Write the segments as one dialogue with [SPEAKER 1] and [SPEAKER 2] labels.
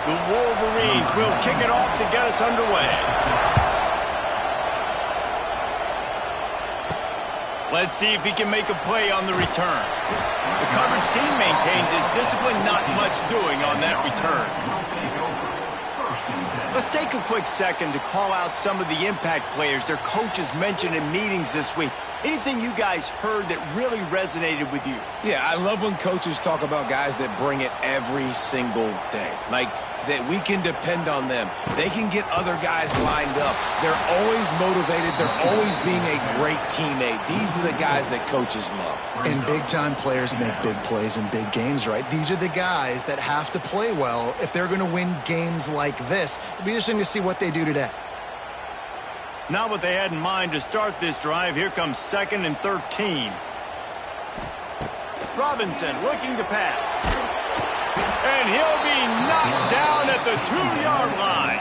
[SPEAKER 1] The Wolverines will kick it off to get us underway. Let's see if he can make a play on the return. The coverage team maintains his discipline, not much doing on that return. Let's take a quick second to call out some of the impact players their coaches mentioned in meetings this week. Anything you guys heard that really resonated with you?
[SPEAKER 2] Yeah, I love when coaches talk about guys that bring it every single day. Like, that we can depend on them. They can get other guys lined up. They're always motivated. They're always being a great teammate. These are the guys that coaches love.
[SPEAKER 3] And big-time players make big plays in big games, right? These are the guys that have to play well if they're going to win games like this. It'll be interesting to see what they do today.
[SPEAKER 1] Not what they had in mind to start this drive. Here comes 2nd and 13. Robinson looking to pass. And he'll be knocked down at the 2-yard line.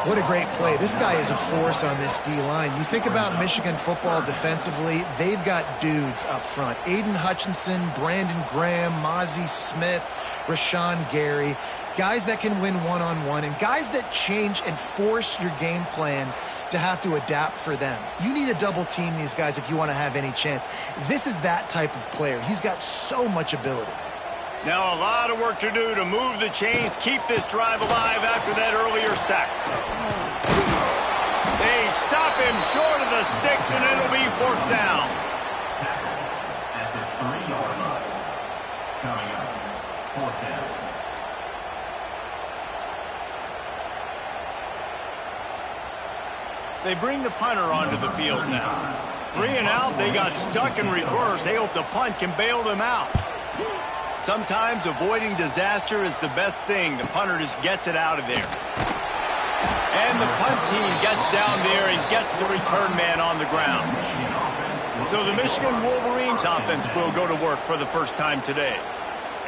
[SPEAKER 3] What a great play. This guy is a force on this D-line. You think about Michigan football defensively, they've got dudes up front. Aiden Hutchinson, Brandon Graham, Mozzie Smith, Rashawn Gary. Guys that can win one-on-one and guys that change and force your game plan to have to adapt for them. You need to double team these guys if you want to have any chance. This is that type of player. He's got so much ability.
[SPEAKER 1] Now a lot of work to do to move the chains, keep this drive alive after that earlier sack. They stop him short of the sticks, and it'll be 4th down.
[SPEAKER 4] At the 3-yard line. Coming up, 4th down.
[SPEAKER 1] They bring the punter onto the field now. 3 and out, they got stuck in reverse. They hope the punt can bail them out. Sometimes avoiding disaster is the best thing. The punter just gets it out of there. And the punt team gets down there and gets the return man on the ground. So the Michigan Wolverines offense will go to work for the first time today.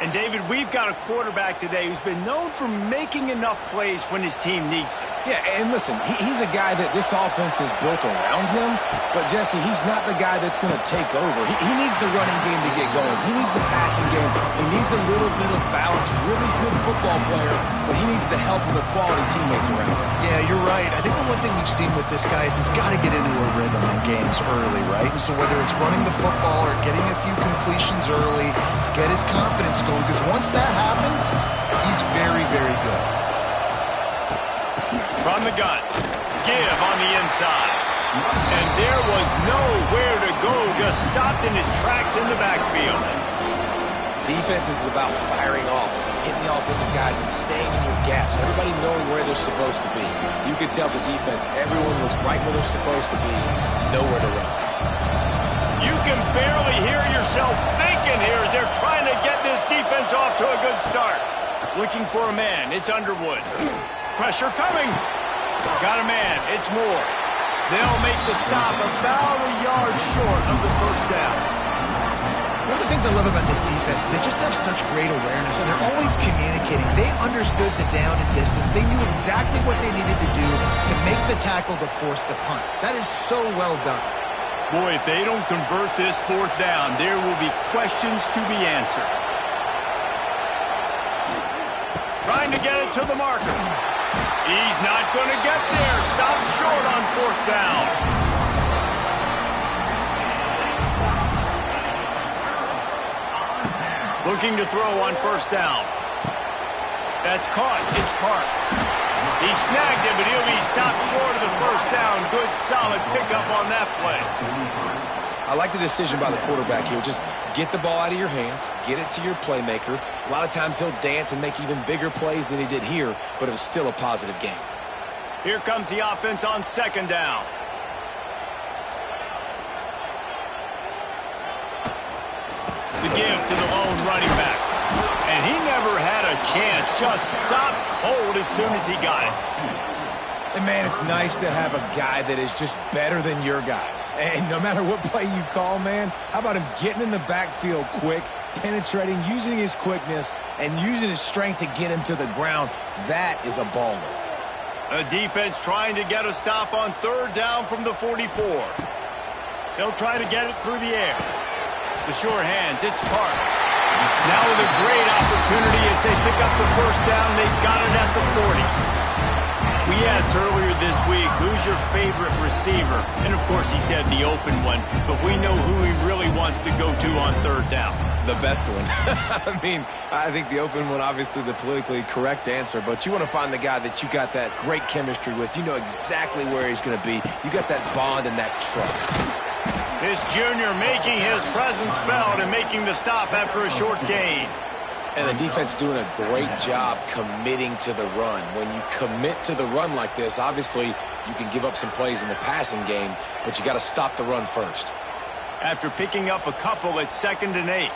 [SPEAKER 1] And, David, we've got a quarterback today who's been known for making enough plays when his team needs them.
[SPEAKER 2] Yeah, and listen, he's a guy that this offense is built around him, but, Jesse, he's not the guy that's going to take over. He needs the running game to get going. He needs the passing game. He needs a little bit of balance. Really good football player, but he needs the help of the quality teammates around him.
[SPEAKER 3] Yeah, you're right. I think the one thing we've seen with this guy is he's got to get into a rhythm in games early, right? And so whether it's running the football or getting a few completions early to get his confidence going, because once that happens, he's very, very good.
[SPEAKER 1] From the gun, give on the inside. And there was nowhere to go, just stopped in his tracks in the backfield.
[SPEAKER 2] Defense is about firing off, hitting the offensive guys and staying in your gaps. Everybody knowing where they're supposed to be. You could tell the defense, everyone was right where they're supposed to be, nowhere to run.
[SPEAKER 1] You can barely hear yourself thinking here as they're trying to get this defense off to a good start. Looking for a man, it's Underwood. Pressure coming. Got a man, it's Moore. They'll make the stop about a yard short of the first down.
[SPEAKER 3] One of the things I love about this defense is they just have such great awareness, and they're always communicating. They understood the down and distance. They knew exactly what they needed to do to make the tackle to force the punt. That is so well done.
[SPEAKER 1] Boy, if they don't convert this 4th down, there will be questions to be answered. Trying to get it to the marker. He's not going to get there. Stop short on 4th down. Looking to throw on 1st down. That's caught. It's Parks. He snagged it, but he'll be stopped short of the 1st down. Good, solid pickup on that play.
[SPEAKER 2] I like the decision by the quarterback here. Just get the ball out of your hands, get it to your playmaker. A lot of times he'll dance and make even bigger plays than he did here, but it was still a positive game.
[SPEAKER 1] Here comes the offense on 2nd down. The give to the lone running back. And he never had a chance. Just stopped cold as soon as he got it.
[SPEAKER 2] And, man, it's nice to have a guy that is just better than your guys. And no matter what play you call, man, how about him getting in the backfield quick, penetrating, using his quickness, and using his strength to get him to the ground? That is a baller.
[SPEAKER 1] A defense trying to get a stop on 3rd down from the 44. They'll try to get it through the air. The sure hands, it's Parks. Now with a great opportunity as they pick up the first down. They've got it at the 40. We asked earlier this week, who's your favorite receiver? And, of course, he said the open one. But we know who he really wants to go to on third down.
[SPEAKER 2] The best one. I mean, I think the open one, obviously the politically correct answer, but you want to find the guy that you got that great chemistry with. You know exactly where he's going to be. You got that bond and that trust.
[SPEAKER 1] This junior making his presence felt and making the stop after a short gain.
[SPEAKER 2] And the defense doing a great job committing to the run. When you commit to the run like this, obviously you can give up some plays in the passing game, but you got to stop the run first.
[SPEAKER 1] After picking up a couple, it's 2nd and 8.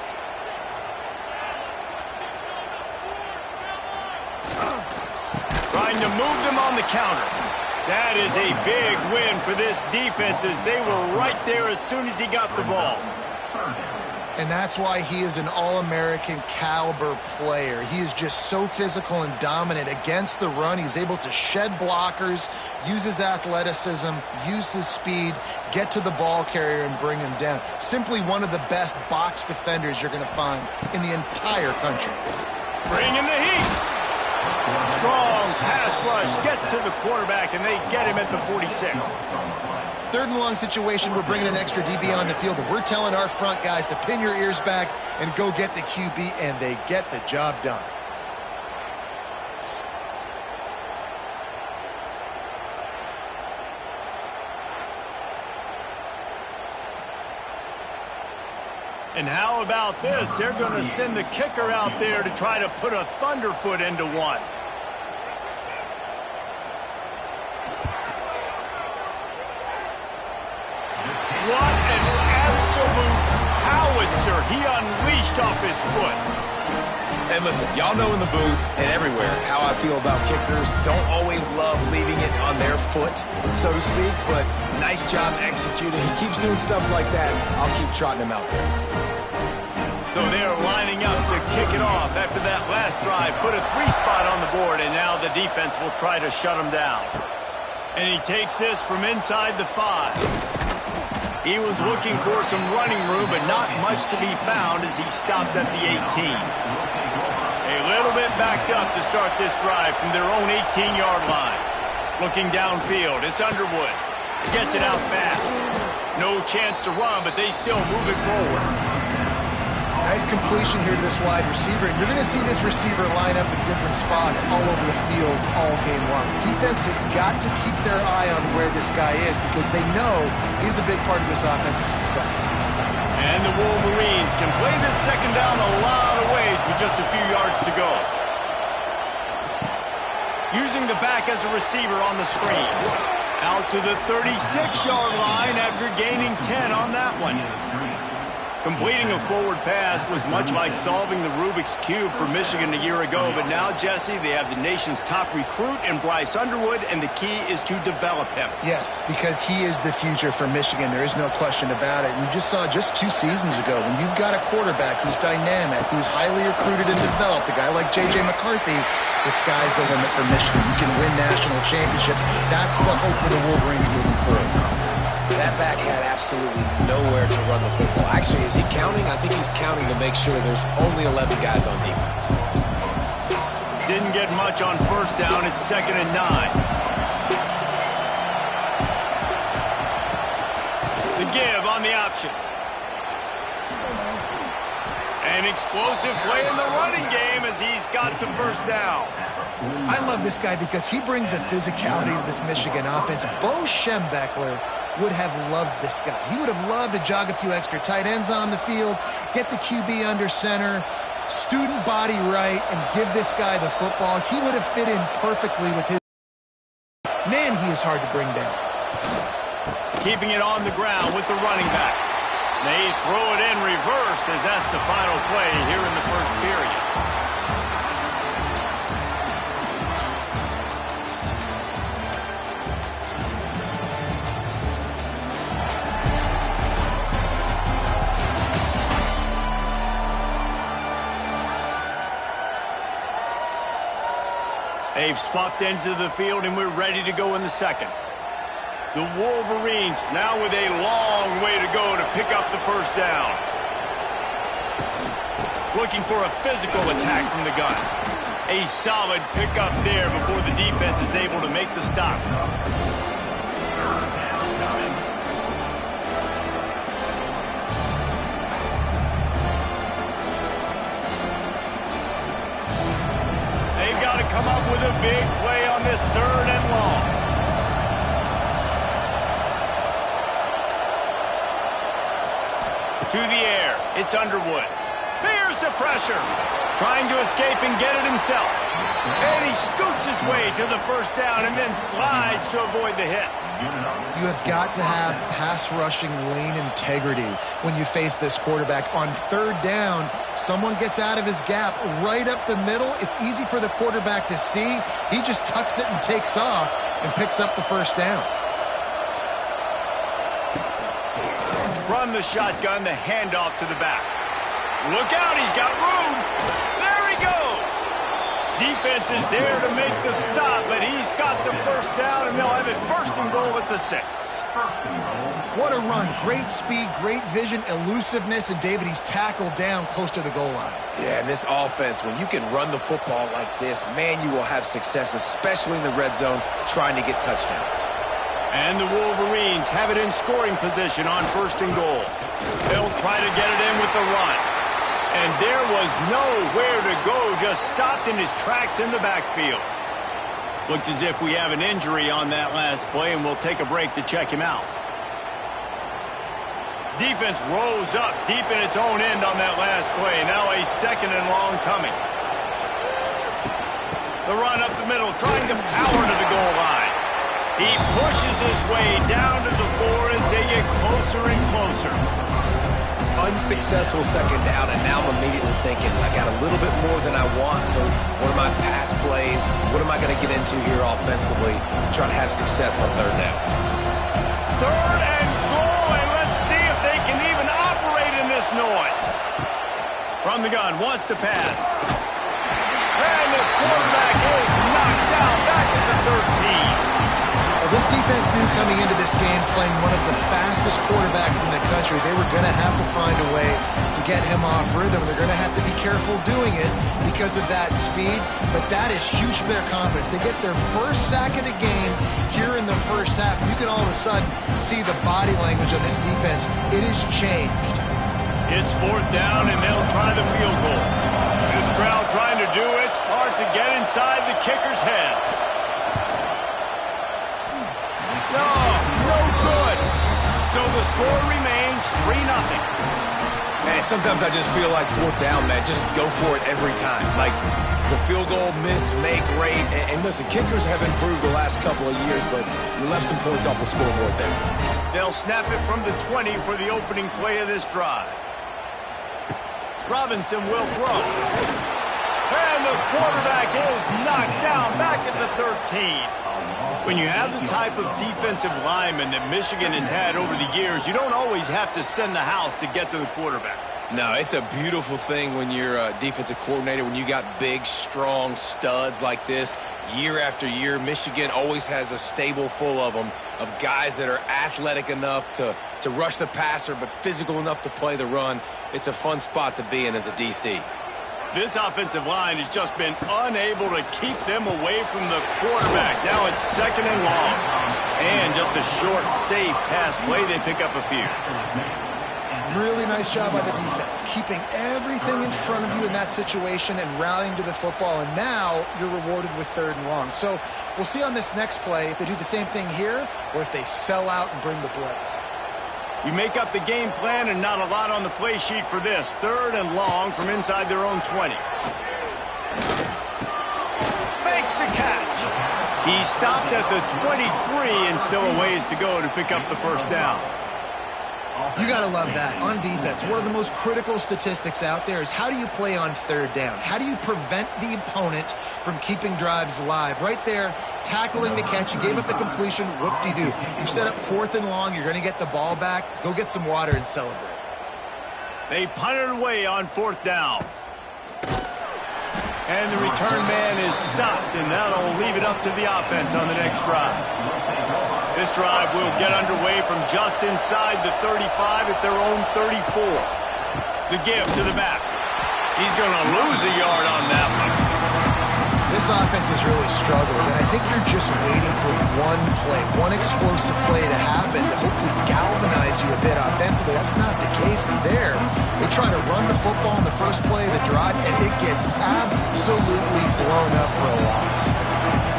[SPEAKER 1] Trying to move them on the counter. That is a big win for this defense as they were right there as soon as he got the ball.
[SPEAKER 3] And that's why he is an All-American caliber player. He is just so physical and dominant against the run. He's able to shed blockers, use his athleticism, use his speed, get to the ball carrier and bring him down. Simply one of the best box defenders you're going to find in the entire country.
[SPEAKER 1] Bringing the heat. Strong pass rush gets to the quarterback, and they get him at the 46.
[SPEAKER 3] 3rd and long situation, we're bringing an extra DB on the field, and we're telling our front guys to pin your ears back and go get the QB, and they get the job done.
[SPEAKER 1] And how about this? They're going to send the kicker out there to try to put a thunderfoot into one. What an absolute howitzer he unleashed off his foot.
[SPEAKER 2] And listen, y'all know in the booth and everywhere how I feel about kickers. Don't always love leaving it on their foot, so to speak, but nice job executing. He keeps doing stuff like that. I'll keep trotting him out there.
[SPEAKER 1] So they're lining up to kick it off after that last drive. Put a 3-spot on the board, and now the defense will try to shut him down. And he takes this from inside the 5. He was looking for some running room, but not much to be found as he stopped at the 18. A little bit backed up to start this drive from their own 18-yard line. Looking downfield, it's Underwood. Gets it out fast. No chance to run, but they still move it forward.
[SPEAKER 3] Nice completion here to this wide receiver, and you're going to see this receiver line up in different spots all over the field all game long. Defense has got to keep their eye on where this guy is because they know he's a big part of this offense's success.
[SPEAKER 1] And the Wolverines can play this second down a lot of ways with just a few yards to go. Using the back as a receiver on the screen. Out to the 36-yard line after gaining 10 on that one. Completing a forward pass was much like solving the Rubik's Cube for Michigan a year ago, but now, Jesse, they have the nation's top recruit in Bryce Underwood, and the key is to develop him.
[SPEAKER 3] Yes, because he is the future for Michigan. There is no question about it. And you just saw just 2 seasons ago, when you've got a quarterback who's dynamic, who's highly recruited and developed, a guy like J.J. McCarthy, the sky's the limit for Michigan. You can win national championships. That's the hope for the Wolverines moving forward.
[SPEAKER 2] That back had absolutely nowhere to run the football. Actually, is he counting? I think he's counting to make sure there's only 11 guys on defense.
[SPEAKER 1] Didn't get much on first down. It's 2nd and 9. The give on the option. An explosive play in the running game as he's got the first down.
[SPEAKER 3] I love this guy because he brings a physicality to this Michigan offense. Bo Schembechler would have loved this guy. He would have loved to jog a few extra tight ends on the field, get the QB under center, student body right, and give this guy the football. He would have fit in perfectly with his... Man, he is hard to bring down.
[SPEAKER 1] Keeping it on the ground with the running back. They throw it in reverse as that's the final play here in the first period. They've swapped ends of the field, and we're ready to go in the second. The Wolverines now with a long way to go to pick up the first down. Looking for a physical attack from the gun. A solid pickup there before the defense is able to make the stop. They've got to come up with a big play on this 3rd and long. To the air. It's Underwood. There's the pressure. Trying to escape and get it himself. And he scoots his way to the 1st down and then slides to avoid the hit.
[SPEAKER 3] You have got to have pass rushing lane integrity when you face this quarterback. On 3rd down, someone gets out of his gap right up the middle. It's easy for the quarterback to see. He just tucks it and takes off and picks up the 1st down.
[SPEAKER 1] From the shotgun, the handoff to the back. Look out, he's got room. There he goes. Defense is there to make the stop, but he's got the 1st down, and they'll have it 1st and goal at the 6.
[SPEAKER 3] What a run. Great speed, great vision, elusiveness, and David, he's tackled down close to the goal line.
[SPEAKER 2] Yeah, and this offense, when you can run the football like this, man, you will have success, especially in the red zone, trying to get touchdowns.
[SPEAKER 1] And the Wolverines have it in scoring position on 1st and goal. They'll try to get it in with the run. And there was nowhere to go, just stopped in his tracks in the backfield. Looks as if we have an injury on that last play, and we'll take a break to check him out. Defense rose up deep in its own end on that last play. Now a 2nd and long coming. The run up the middle, trying to power to the goal line. He pushes his way down to the 4 as they get closer and closer.
[SPEAKER 2] Unsuccessful 2nd down, and now I'm immediately thinking, I got a little bit more than I want, so what are my pass plays? What am I going to get into here offensively to try to have success on 3rd down?
[SPEAKER 1] 3rd and goal, and let's see if they can even operate in this noise. From the gun, wants to pass. And the quarterback is knocked down back at the 13.
[SPEAKER 3] Well, this defense knew coming into this game, playing one of the fastest quarterbacks in the country, they were going to have to find a way to get him off rhythm. They're going to have to be careful doing it because of that speed, but that is huge for their confidence. They get their 1st sack of the game here in the 1st half. You can all of a sudden see the body language of this defense. It has changed.
[SPEAKER 1] It's 4th down, and they'll try the field goal. This crowd trying to do its part to get inside the kicker's head. No good. So the score remains 3-0.
[SPEAKER 2] Man, sometimes I just feel like 4th down, man. Just go for it every time. Like the field goal, miss, make, rate. And listen, kickers have improved the last couple of years, but you left some points off the scoreboard there.
[SPEAKER 1] They'll snap it from the 20 for the opening play of this drive. Robinson will throw. And the quarterback is knocked down back at the 13. When you have the type of defensive lineman that Michigan has had over the years, you don't always have to send the house to get to the quarterback.
[SPEAKER 2] No, it's a beautiful thing when you're a defensive coordinator, when you got big, strong studs like this. Year after year, Michigan always has a stable full of them, of guys that are athletic enough to rush the passer, but physical enough to play the run. It's a fun spot to be in as a DC.
[SPEAKER 1] This offensive line has just been unable to keep them away from the quarterback. Now it's 2nd and long. And just a short, safe pass play. They pick up a few.
[SPEAKER 3] Really nice job by the defense, keeping everything in front of you in that situation and rallying to the football. And now you're rewarded with 3rd and long. So we'll see on this next play if they do the same thing here or if they sell out and bring the blitz.
[SPEAKER 1] You make up the game plan and not a lot on the play sheet for this. 3rd and long from inside their own 20. Makes the catch. He stopped at the 23 and still a ways to go to pick up the 1st down.
[SPEAKER 3] You got to love that. On defense, one of the most critical statistics out there is how do you play on 3rd down? How do you prevent the opponent from keeping drives alive? Right there, tackling the catch. You gave up the completion. Whoop-de-doo. You set up 4th and long. You're going to get the ball back. Go get some water and celebrate.
[SPEAKER 1] They punted away on 4th down. And the return man is stopped, and that'll leave it up to the offense on the next drive. This drive will get underway from just inside the 35 at their own 34. The give to the back. He's going to lose a yard on that one.
[SPEAKER 3] This offense has really struggled, and I think you're just waiting for one play, one explosive play to happen to hopefully galvanize you a bit offensively. That's not the case there. They try to run the football in the first play of the drive, and it gets absolutely blown up for a loss.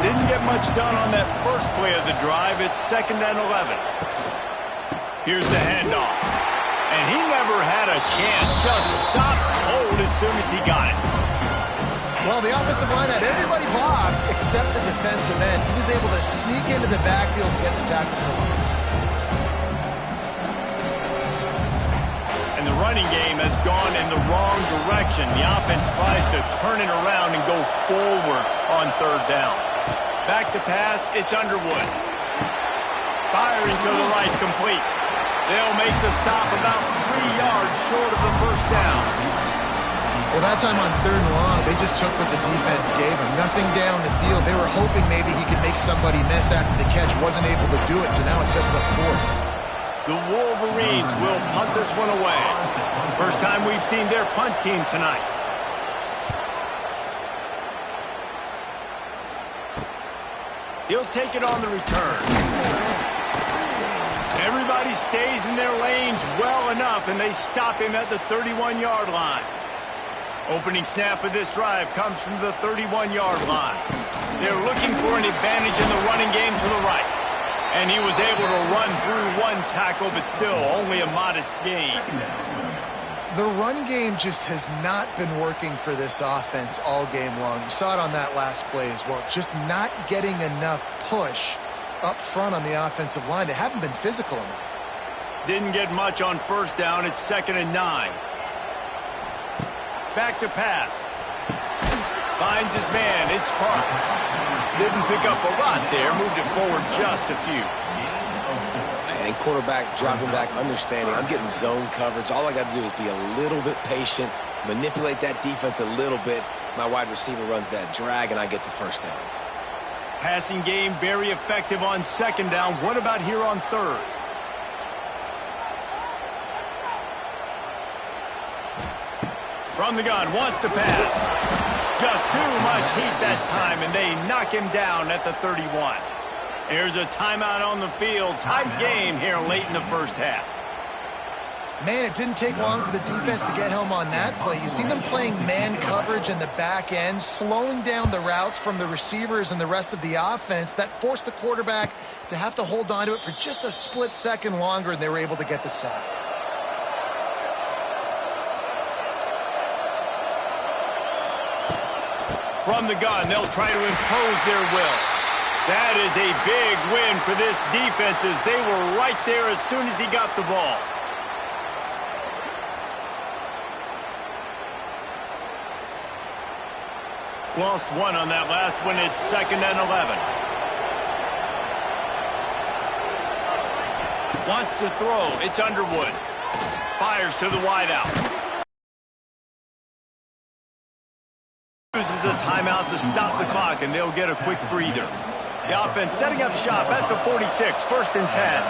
[SPEAKER 1] Didn't get much done on that first play of the drive. It's 2nd and 11. Here's the handoff. And he never had a chance. Just stopped cold as soon as he got it.
[SPEAKER 3] Well, the offensive line had everybody blocked except the defensive end. He was able to sneak into the backfield and get the tackle for loss.
[SPEAKER 1] And the running game has gone in the wrong direction. The offense tries to turn it around and go forward on 3rd down. Back to pass, it's Underwood. Firing to the right, complete. They'll make the stop about 3 yards short of the first down.
[SPEAKER 3] Well, that time on 3rd and long, they just took what the defense gave him. Nothing down the field. They were hoping maybe he could make somebody miss after the catch. Wasn't able to do it, so now it sets up 4th.
[SPEAKER 1] The Wolverines will punt this one away. First time we've seen their punt team tonight. He'll take it on the return. Everybody stays in their lanes well enough, and they stop him at the 31-yard line. Opening snap of this drive comes from the 31-yard line. They're looking for an advantage in the running game to the right. And he was able to run through one tackle, but still only a modest gain.
[SPEAKER 3] The run game just has not been working for this offense all game long. You saw it on that last play as well. Just not getting enough push up front on the offensive line. They haven't been physical enough.
[SPEAKER 1] Didn't get much on 1st down. It's 2nd and 9. Back to pass. Finds his man. It's Parks. Didn't pick up a lot there. Moved it forward just a few.
[SPEAKER 2] And quarterback dropping back, understanding I'm getting zone coverage. All I got to do is be a little bit patient, manipulate that defense a little bit. My wide receiver runs that drag, and I get the 1st down.
[SPEAKER 1] Passing game very effective on 2nd down. What about here on 3rd? From the gun, wants to pass. Just too much heat that time, and they knock him down at the 31. Here's a timeout on the field. Tight game here late in the first half.
[SPEAKER 3] Man, it didn't take long for the defense to get home on that play. You see them playing man coverage in the back end, slowing down the routes from the receivers and the rest of the offense. That forced the quarterback to have to hold on to it for just a split second longer, and they were able to get the sack.
[SPEAKER 1] From the gun, they'll try to impose their will. That is a big win for this defense as they were right there as soon as he got the ball. Lost one on that last one. It's 2nd and 11. Wants to throw. It's Underwood. Fires to the wideout. Uses a timeout to stop the clock, and they'll get a quick breather. The offense setting up shop at the 46, 1st and 10.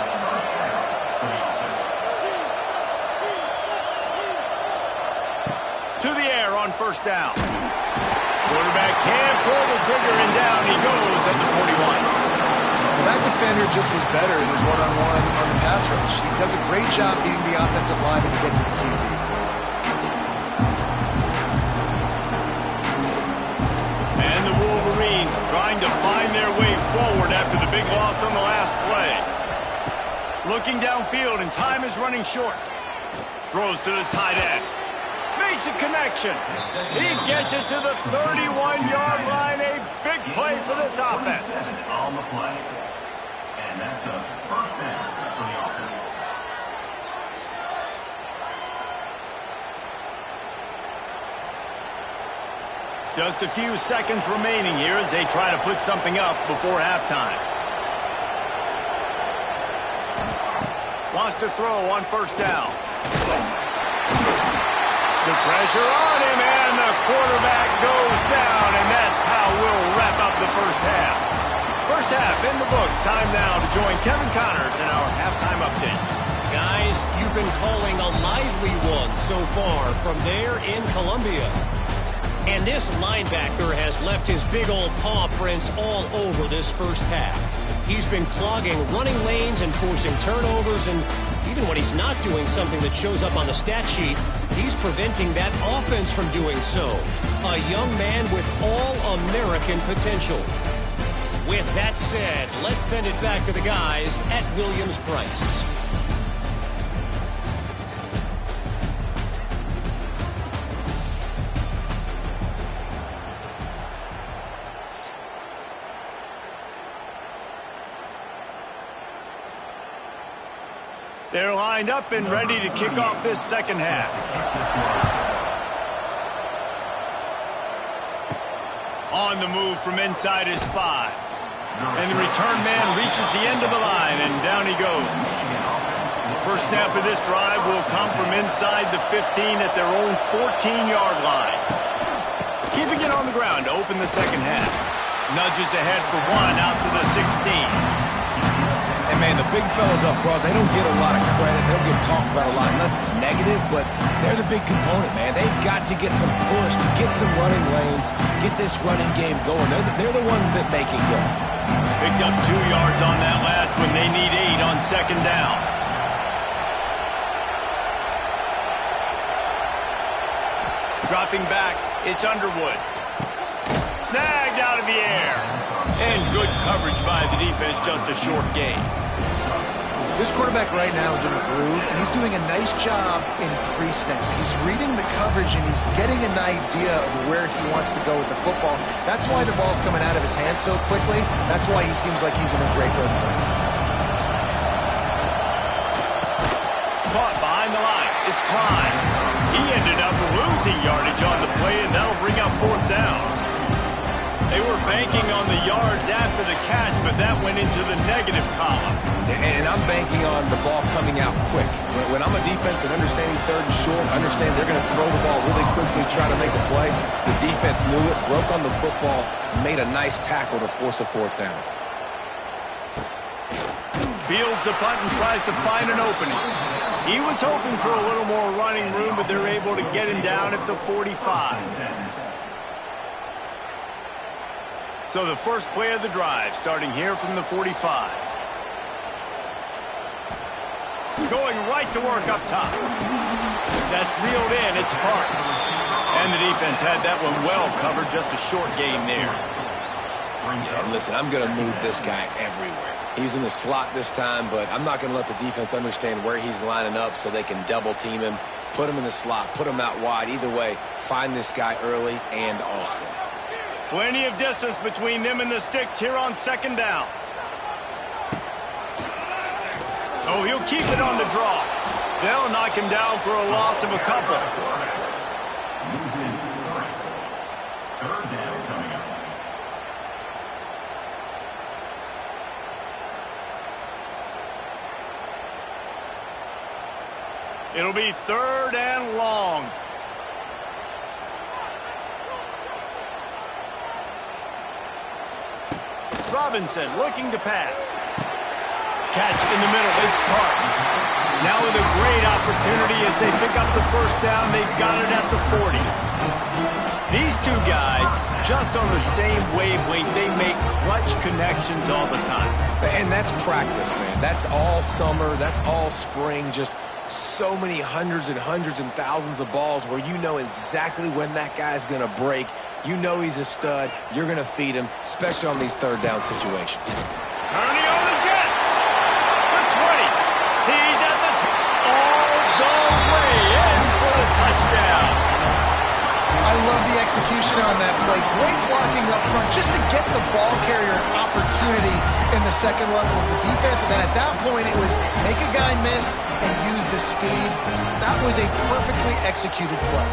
[SPEAKER 1] To the air on 1st down. Quarterback can't pull the trigger, and down he goes at the 41.
[SPEAKER 3] Well, that defender just was better in his one-on-one on the pass rush. He does a great job being the offensive lineman to get to the QB.
[SPEAKER 1] And the Wolverines trying to find their way forward after the big loss on the last play. Looking downfield, and time is running short. Throws to the tight end. Makes a connection. He gets it to the 31-yard line. A big play for this offense.
[SPEAKER 4] On the play. And that's a 1st down for the offense.
[SPEAKER 1] Just a few seconds remaining here as they try to put something up before halftime. Wants to throw on 1st down. The pressure on him, and the quarterback goes down, and that's how we'll wrap up the first half. First half in the books. Time now to join Kevin Connors in our halftime update.
[SPEAKER 2] Guys, you
[SPEAKER 5] we've been calling a lively one so far from there in Columbia. And this linebacker has left his big old paw prints all over this first half. He's been clogging running lanes and forcing turnovers, and even when he's not doing something that shows up on the stat sheet, he's preventing that offense from doing so. A young man with all-American potential. With that said, let's send it back to the guys at Williams-Brice.
[SPEAKER 1] They're lined up and ready to kick off this second half. On the move from inside his 5. And the return man reaches the end of the line, and down he goes. First snap of this drive will come from inside the 15 at their own 14-yard line. Keeping it on the ground to open the second half. Nudges ahead for 1 out to the 16.
[SPEAKER 2] And, man, the big fellas up front, they don't get a lot of credit. They don't get talked about a lot unless it's negative, but they're the big component, man. They've got to get some push, to get some running lanes, get this running game going. They're the ones that make it go.
[SPEAKER 1] Picked up 2 yards on that last when they need 8 on second down. Dropping back, it's Underwood. Snagged out of the air. And good coverage by the defense, just a short gain.
[SPEAKER 3] This quarterback right now is in a groove, and he's doing a nice job in pre-snap. He's reading the coverage, and he's getting an idea of where he wants to go with the football. That's why the ball's coming out of his hands so quickly. That's why he seems like he's in a great rhythm.
[SPEAKER 1] Caught behind the line. It's Klein. He ended up losing yardage on the play, and that'll bring up 4th down. They were banking on the yards after the catch, but that went into the negative column.
[SPEAKER 2] And I'm banking on the ball coming out quick. When I'm a defense and understanding 3rd and short, understand they're going to throw the ball really quickly, try to make a play. The defense knew it, broke on the football, made a nice tackle to force a 4th down.
[SPEAKER 1] Fields the punt and tries to find an opening. He was hoping for a little more running room, but they're able to get him down at the 45. So the first play of the drive, starting here from the 45. Going right to work up top. That's reeled in, it's Parks. And the defense had that one well covered, just a short gain there.
[SPEAKER 2] Yeah, and listen, I'm going to move this guy everywhere. He's in the slot this time, but I'm not going to let the defense understand where he's lining up so they can double team him, put him in the slot, put him out wide. Either way, find this guy early and often.
[SPEAKER 1] Plenty of distance between them and the sticks here on second down. Oh, he'll keep it on the draw. They'll knock him down for a loss of a couple.
[SPEAKER 4] Third down coming up.
[SPEAKER 1] It'll be 3rd and long. Robinson looking to pass. Catch in the middle, it's Parks. Now with a great opportunity as they pick up the 1st down, they've got it at the 40. These two guys, just on the same wavelength, they make clutch connections all the time.
[SPEAKER 2] And that's practice, man. That's all summer, that's all spring, just so many hundreds and thousands of balls where you know exactly when that guy's going to break. You know he's a stud. You're going to feed him, especially on these 3rd down situations.
[SPEAKER 1] Turning on the Jets. The 20. He's at the all the way in for the touchdown.
[SPEAKER 3] I love the execution on that play. Great blocking up front just to get the ball carrier an opportunity in the second level of the defense. And then at that point, it was make a guy miss and use the speed. That was a perfectly executed play.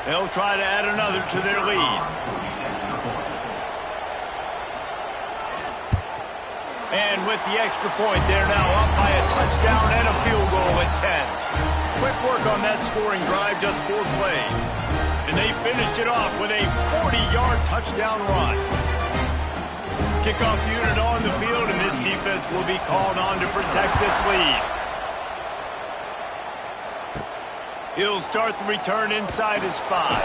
[SPEAKER 1] They'll try to add another to their lead. And with the extra point, they're now up by a touchdown and a field goal at 10. Quick work on that scoring drive, just 4 plays. And they finished it off with a 40-yard touchdown run. Kickoff unit on the field, and this defense will be called on to protect this lead. He'll start the return inside his 5.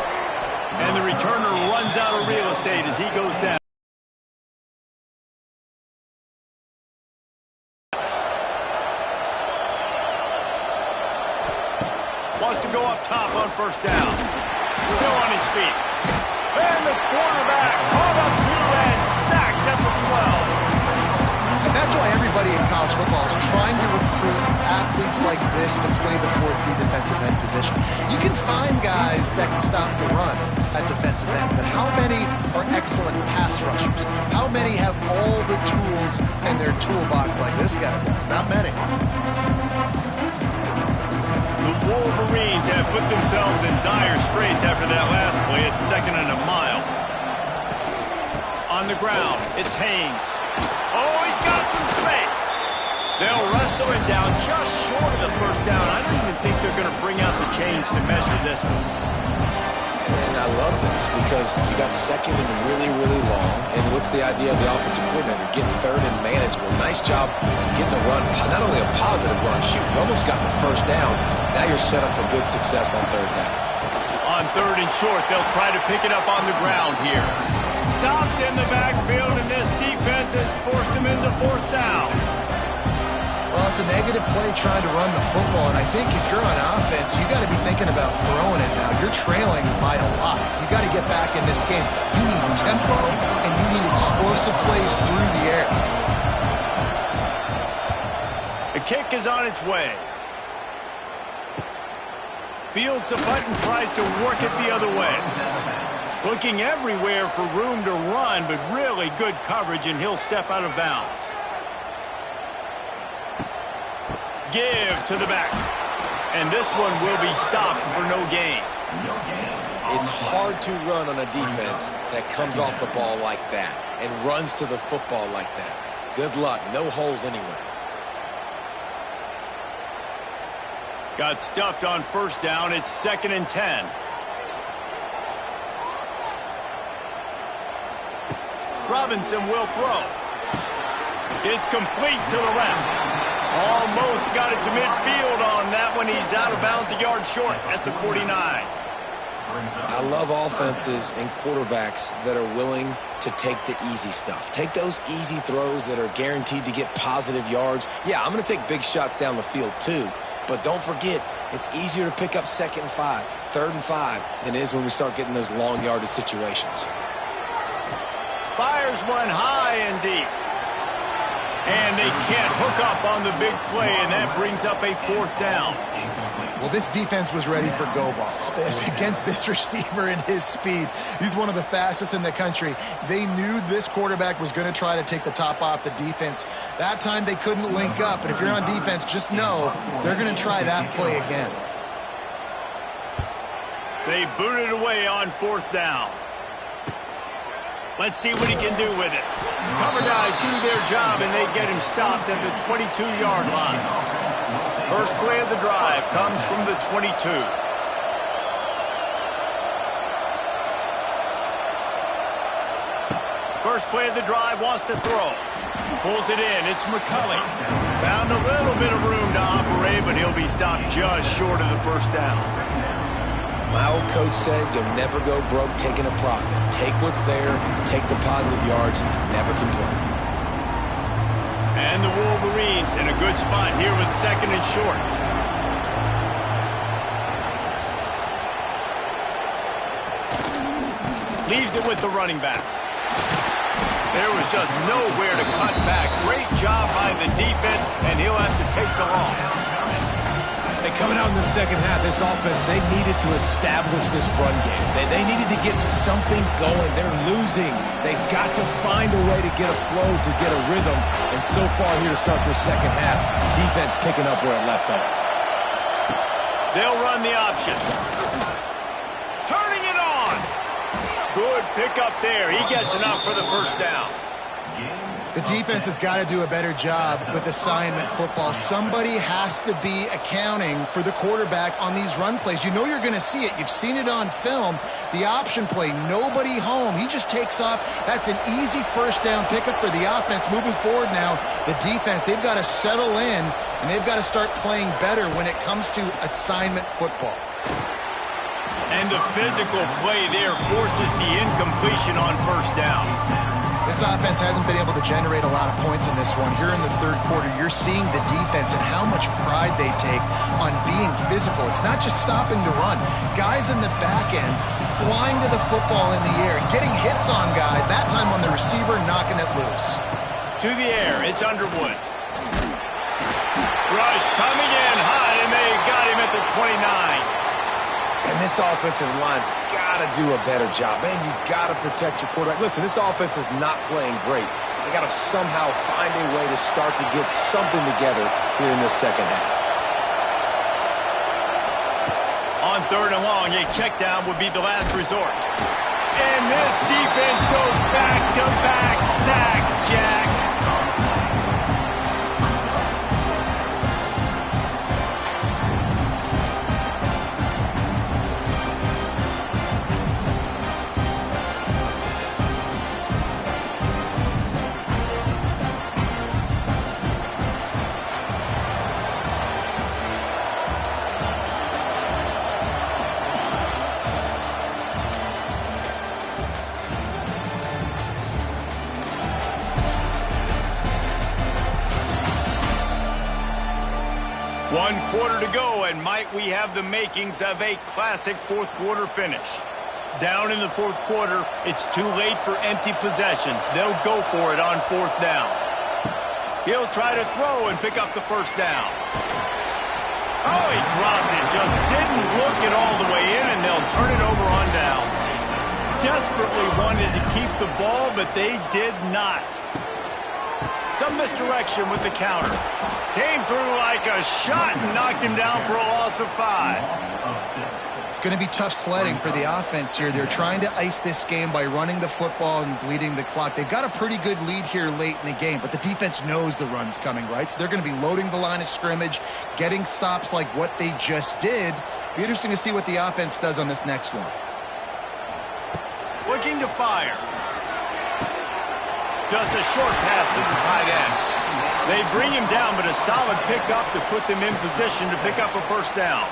[SPEAKER 1] And the returner runs out of real estate as he goes down. Wants to go up top on first down. Still on his feet. And the quarterback caught up to and sacked at the 12.
[SPEAKER 3] And that's why everybody in college football is trying to recruit athletes like this to play the 4-3 defensive end position. You can find guys that can stop the run at defensive end, but how many are excellent pass rushers? How many have all the tools in their toolbox like this guy does? Not many.
[SPEAKER 1] The Wolverines have put themselves in dire straits after that last play. It's 2nd and a mile. On the ground, it's Haynes. Oh, he's got some space. They'll wrestle him down just short of the first down. I don't even think they're going to bring out the chains to measure this one.
[SPEAKER 2] And I love this because you got 2nd and really, really long. And what's the idea of the offensive coordinator? Get 3rd and manageable. Nice job getting the run. Not only a positive run, shoot, you almost got the first down. Now you're set up for good success on 3rd down.
[SPEAKER 1] On 3rd and short, they'll try to pick it up on the ground here. Stopped in the backfield, and this defense has forced him into 4th down.
[SPEAKER 3] Well, it's a negative play trying to run the football, and I think if you're on offense, you got to be thinking about throwing it now. You're trailing by a lot. You got to get back in this game. You need tempo, and you need explosive plays through the air.
[SPEAKER 1] The kick is on its way. Fields the punt and tries to work it the other way. Looking everywhere for room to run, but really good coverage, and he'll step out of bounds. Give to the back. And this one will be stopped for no gain.
[SPEAKER 2] It's hard to run on a defense that comes off the ball like that and runs to the football like that. Good luck. No holes anywhere.
[SPEAKER 1] Got stuffed on first down. It's 2nd and 10. Robinson will throw. It's complete to the left. Almost got it to midfield on that one. He's out of bounds a yard short at the 49.
[SPEAKER 2] I love offenses and quarterbacks that are willing to take the easy stuff. Take those easy throws that are guaranteed to get positive yards. Yeah, I'm going to take big shots down the field too. But don't forget, it's easier to pick up 2nd and 5, 3rd and 5 than it is when we start getting those long yardage situations.
[SPEAKER 1] Fires one high and deep. And they can't hook up on the big play, and that brings up a 4th down.
[SPEAKER 3] Well, this defense was ready for go balls. Against this receiver and his speed, he's one of the fastest in the country. They knew this quarterback was going to try to take the top off the defense. That time they couldn't link up, and if you're on defense, just know they're going to try that play again.
[SPEAKER 1] They boot it away on 4th down. Let's see what he can do with it. Cover guys do their job, and they get him stopped at the 22-yard line. First play of the drive comes from the 22. First play of the drive wants to throw. Pulls it in. It's McCulley. Found a little bit of room to operate, but he'll be stopped just short of the first down.
[SPEAKER 2] My old coach said you'll never go broke taking a profit. Take what's there, take the positive yards, and never complain.
[SPEAKER 1] And the Wolverines in a good spot here with 2nd and short. Leaves it with the running back. There was just nowhere to cut back. Great job by the defense, and he'll have to take the loss.
[SPEAKER 2] Coming out in the second half, this offense, they needed to establish this run game. They needed to get something going. They're losing. They've got to find a way to get a flow, to get a rhythm. And so far here to start this second half, defense picking up where it left off.
[SPEAKER 1] They'll run the option. Turning it on. Good pick up there. He gets enough for the first down.
[SPEAKER 3] The defense has got to do a better job with assignment football. Somebody has to be accounting for the quarterback on these run plays. You know you're going to see it. You've seen it on film. The option play, nobody home. He just takes off. That's an easy first down pickup for the offense. Moving forward now, the defense, they've got to settle in, and they've got to start playing better when it comes to assignment football.
[SPEAKER 1] And the physical play there forces the incompletion on first down.
[SPEAKER 3] This offense hasn't been able to generate a lot of points in this one. Here in the third quarter, you're seeing the defense and how much pride they take on being physical. It's not just stopping the run. Guys in the back end flying to the football in the air, getting hits on guys, that time on the receiver, knocking it loose.
[SPEAKER 1] To the air, it's Underwood. Rush coming in hot, and they got him at the 29.
[SPEAKER 2] And this offensive line's got to do a better job. Man, you got to protect your quarterback. Listen, this offense is not playing great. They got to somehow find a way to start to get something together here in this second half.
[SPEAKER 1] On third and long, a check down would be the last resort. And this defense goes back-to-back sack, Jack. One quarter to go, and might we have the makings of a classic fourth quarter finish. Down in the fourth quarter, it's too late for empty possessions. They'll go for it on fourth down. He'll try to throw and pick up the first down. Oh, he dropped it. Just didn't look it all the way in, and they'll turn it over on downs. Desperately wanted to keep the ball, but they did not. Some misdirection with the counter. Came through like a shot and knocked him down for a loss of 5.
[SPEAKER 3] It's going to be tough sledding for the offense here. They're trying to ice this game by running the football and bleeding the clock. They've got a pretty good lead here late in the game, but the defense knows the run's coming, right? So they're going to be loading the line of scrimmage, getting stops like what they just did. Be interesting to see what the offense does on this next one.
[SPEAKER 1] Looking to fire. Just a short pass to the tight end. They bring him down, but a solid pickup to put them in position to pick up a first down.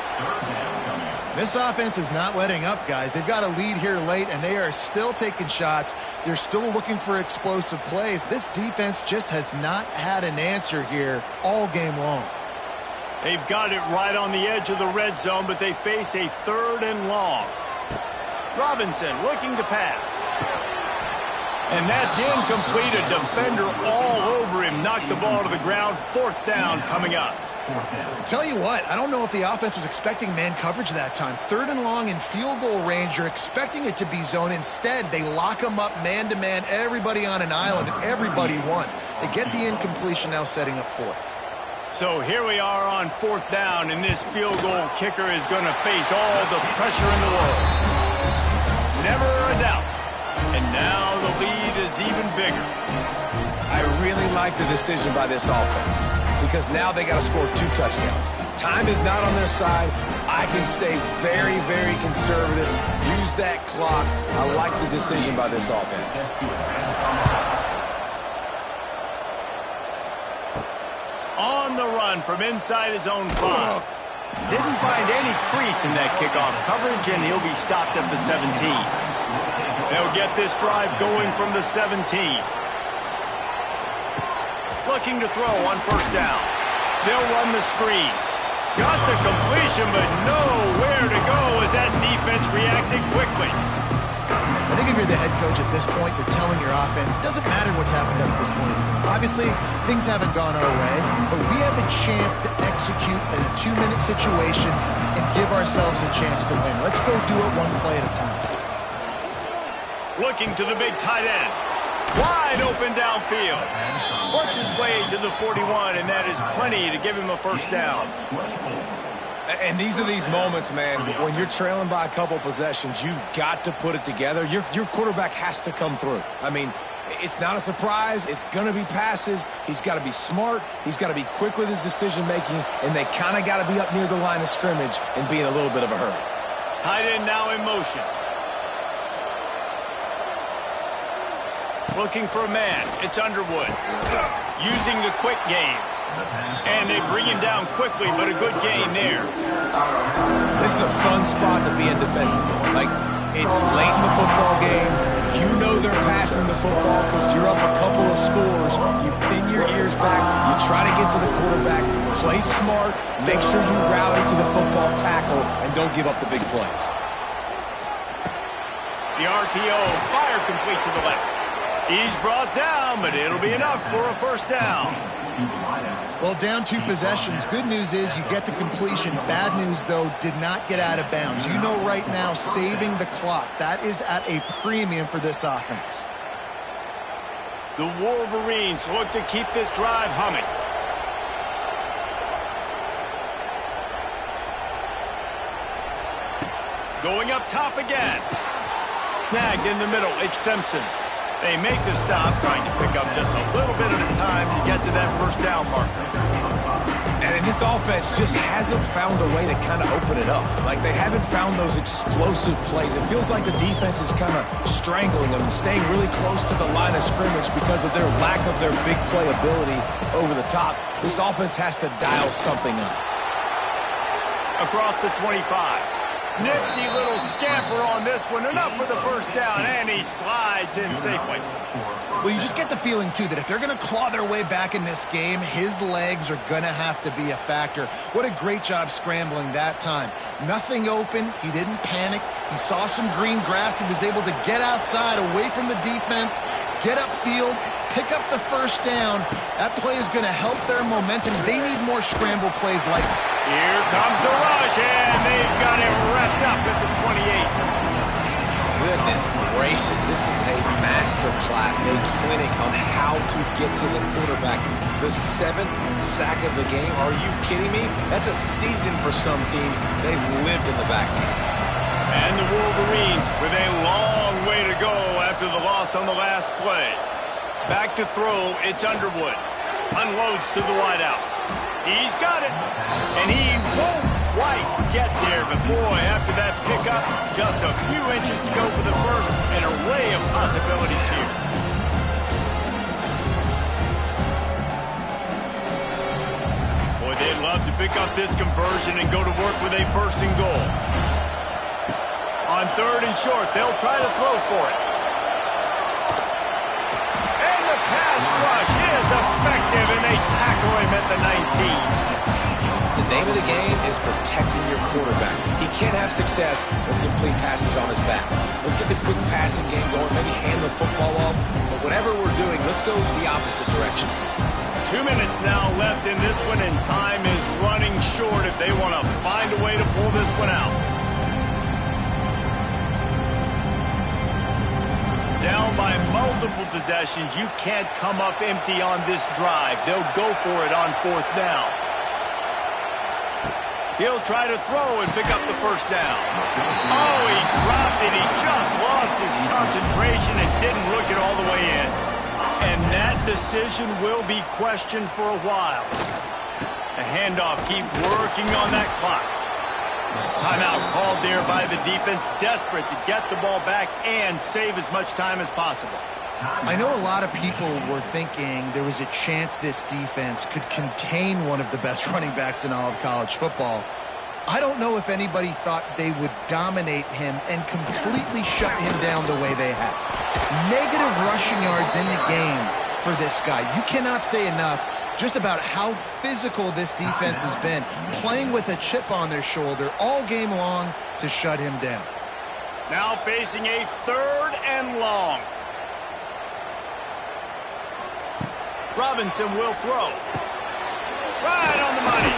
[SPEAKER 3] This offense is not letting up, guys. They've got a lead here late, and they are still taking shots. They're still looking for explosive plays. This defense just has not had an answer here all game long.
[SPEAKER 1] They've got it right on the edge of the red zone, but they face a third and long. Robinson looking to pass. And that's incomplete. A defender all over him. Knocked the ball to the ground. Fourth down coming up.
[SPEAKER 3] Tell you what, I don't know if the offense was expecting man coverage that time. Third and long in field goal range. You're expecting it to be zone. Instead, they lock them up man-to-man. Everybody on an island, and everybody won. They get the incompletion, now setting up fourth.
[SPEAKER 1] So here we are on fourth down, and this field goal kicker is going to face all the pressure in the world. Never a doubt. And now the lead is even bigger.
[SPEAKER 2] I really like the decision by this offense because now they got to score 2 touchdowns. Time is not on their side. I can stay very, very conservative. Use that clock. I like the decision by this offense.
[SPEAKER 1] On the run from inside his own 5. Didn't find any crease in that kickoff coverage, and he'll be stopped at the 17. They'll get this drive going from the 17. Looking to throw on first down. They'll run the screen. Got the completion, but nowhere to go as that defense reacted quickly.
[SPEAKER 3] I think if you're the head coach at this point, you're telling your offense, it doesn't matter what's happened up at this point. Obviously, things haven't gone our way, but we have a chance to execute in a 2-minute situation and give ourselves a chance to win. Let's go do it one play at a time.
[SPEAKER 1] Looking to the big tight end. Wide open downfield. Works his way to the 41, and that is plenty to give him a first down.
[SPEAKER 2] And these are these moments, man, when you're trailing by a couple possessions, you've got to put it together. Your quarterback has to come through. I mean, It's not a surprise. It's going to be passes. He's got to be smart. He's got to be quick with his decision-making, and they kind of got to be up near the line of scrimmage and be in a little bit of a hurry.
[SPEAKER 1] Tight end now in motion. Looking for a man. It's Underwood. Using the quick game. And they bring him down quickly, but a good gain there.
[SPEAKER 2] This is a fun spot to be in defensively. Like, it's late in the football game. You know they're passing the football because you're up a couple of scores. You pin your ears back. You try to get to the quarterback. Play smart. Make sure you rally to the football tackle and don't give up the big plays.
[SPEAKER 1] The RPO, fire complete to the left. He's brought down, but it'll be enough for a first down.
[SPEAKER 3] Well, down 2 possessions. Good news is you get the completion. Bad news, though, did not get out of bounds. You know right now, saving the clock. That is at a premium for this offense.
[SPEAKER 1] The Wolverines look to keep this drive humming. Going up top again. Snagged in the middle. It's Simpson. They make the stop, trying to pick up just a little bit at a time to get to that first down marker.
[SPEAKER 2] And this offense just hasn't found a way to kind of open it up. Like, they haven't found those explosive plays. It feels like the defense is kind of strangling them and staying really close to the line of scrimmage because of their lack of their big play ability over the top. This offense has to dial something up.
[SPEAKER 1] Across the 25. Nifty little scamper on this one. Enough for the first down, and he slides in safely.
[SPEAKER 3] Well, you just get the feeling, too, that if they're going to claw their way back in this game, his legs are going to have to be a factor. What a great job scrambling that time. Nothing open. He didn't panic. He saw some green grass. He was able to get outside, away from the defense, get upfield, pick up the first down. That play is going to help their momentum. They need more scramble plays like that.
[SPEAKER 1] Here comes the rush, and they've got him wrapped up at the 28.
[SPEAKER 2] Goodness gracious, this is a master class, a clinic on how to get to the quarterback. The 7th sack of the game, are you kidding me? That's a season for some teams. They've lived in the backfield.
[SPEAKER 1] And the Wolverines with a long way to go after the loss on the last play. Back to throw, it's Underwood. Unloads to the wideout. He's got it, and he won't quite get there, but boy, after that pickup, just a few inches to go for the first, an array of possibilities here. Boy, they'd love to pick up this conversion and go to work with a 1st and goal. On 3rd and short, they'll try to throw for it. And the pass rush is effective, and they tackle him at the 19.
[SPEAKER 2] The name of the game is protecting your quarterback. He can't have success or complete passes on his back. Let's get the quick passing game going, maybe hand the football off. But whatever we're doing, let's go the opposite direction.
[SPEAKER 1] 2 minutes now left in this one, and time is running short if they want to find a way to pull this one out. Down by multiple possessions, you can't come up empty on this drive. They'll go for it on 4th down. He'll try to throw and pick up the first down. Oh, he dropped it. He just lost his concentration and didn't look it all the way in. And that decision will be questioned for a while. The handoff, keep working on that clock. Timeout called there by the defense, desperate to get the ball back and save as much time as possible.
[SPEAKER 3] I know a lot of people were thinking there was a chance this defense could contain one of the best running backs in all of college football. I don't know if anybody thought they would dominate him and completely shut him down the way they have. Negative rushing yards in the game for this guy. You cannot say enough just about how physical this defense has been, playing with a chip on their shoulder all game long to shut him down.
[SPEAKER 1] Now facing a 3rd and long. Robinson will throw. Right on the money.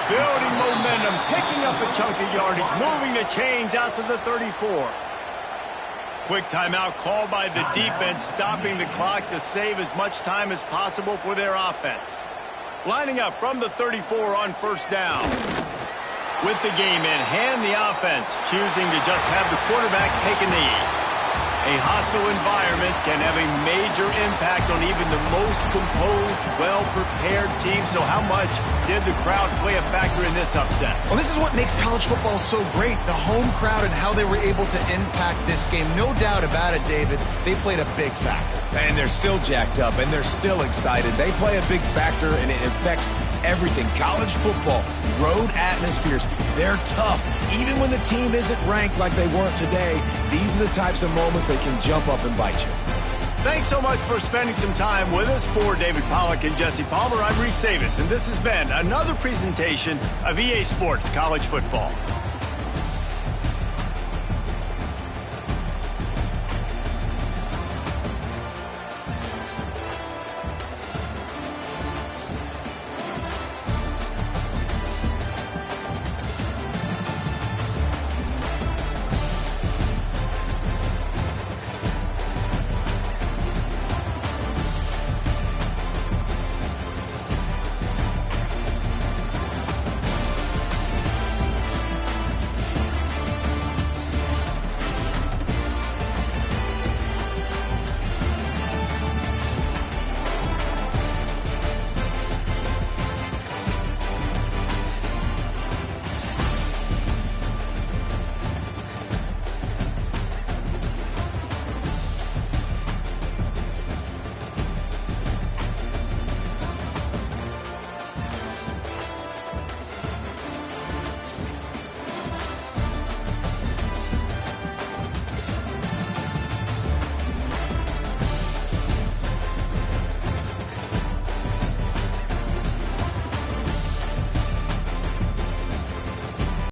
[SPEAKER 1] Building momentum, picking up a chunk of yardage, moving the chains out to the 34. Quick timeout called by the defense, stopping the clock to save as much time as possible for their offense. Lining up from the 34 on 1st down. With the game in hand, the offense choosing to just have the quarterback take a knee. A hostile environment can have a major impact on even the most composed, well-prepared team. So how much did the crowd play a factor in this upset?
[SPEAKER 3] Well, this is what makes college football so great, the home crowd and how they were able to impact this game. No doubt about it, David. They played a big factor.
[SPEAKER 2] And they're still jacked up, and they're still excited. They play a big factor, and it affects everything. College football, road atmospheres, they're tough. Even when the team isn't ranked like they weren't today, these are the types of moments that can jump up and bite you.
[SPEAKER 1] Thanks so much for spending some time with us. For David Pollack and Jesse Palmer, I'm Reese Davis, and this has been another presentation of EA Sports College Football.